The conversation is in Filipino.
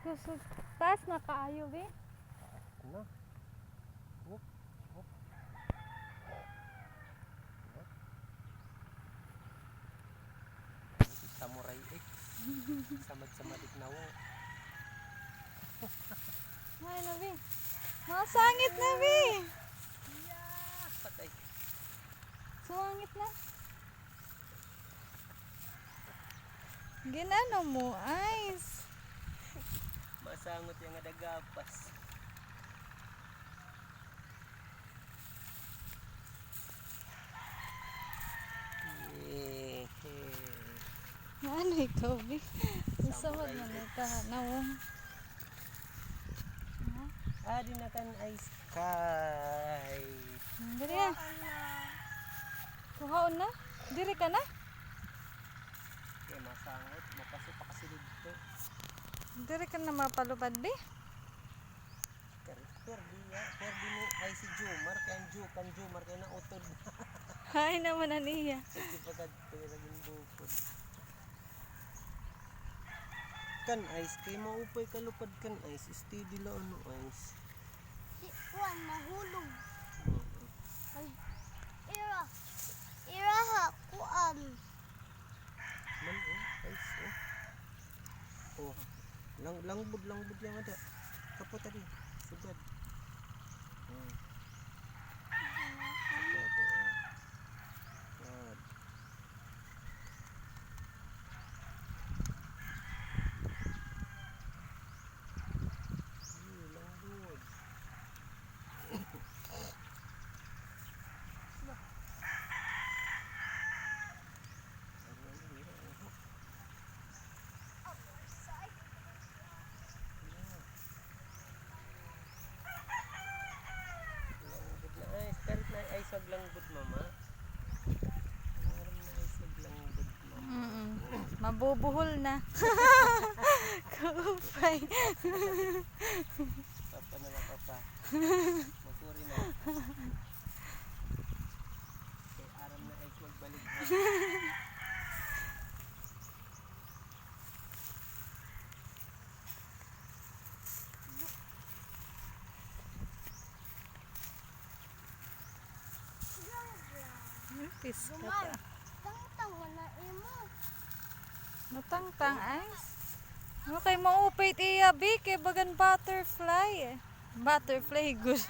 Kusog taas na kaayo be. Ano? Hop, hop. Samurai X. Samad-samadik na wo. Ay na be. Masangit na be. Yeah, patay. Sumangit na. Ginano mo, Ice? Masangot yung adagapas. Ano ikaw, be? Samad na nagkahanaw. Adi na kan ice sky. Diri na. Kuhaon na? Diri ka na? Kaya masangot, mapasok pa kasi dito. Diri ka na mapalupad, be? Perdi ni ay si Jomar, kaya ang Jomar kaya na utod. Hay naman na niya. Sige pagad, kaya naging bukod. Kan ice, kaya maupay kalupad kan ice, steady lang ano ice. Si Juan nahulog. Ay, ira ha, kuan. Man ice oh. Langbud yang ada. Kapot tadi, sugad. Sugad God. Langbud. Isag langbud mama. Meron na isag langbud mama. Mabubuhol na. Kupay. Papa na papa. Magkuri na. Kay aram na ay magbalik na. Piska Jomar, ta. tangtang na imo. Matangtang, Ice. Okay, maupay iya, be. Kay bagan butterfly eh. Butterfly, good.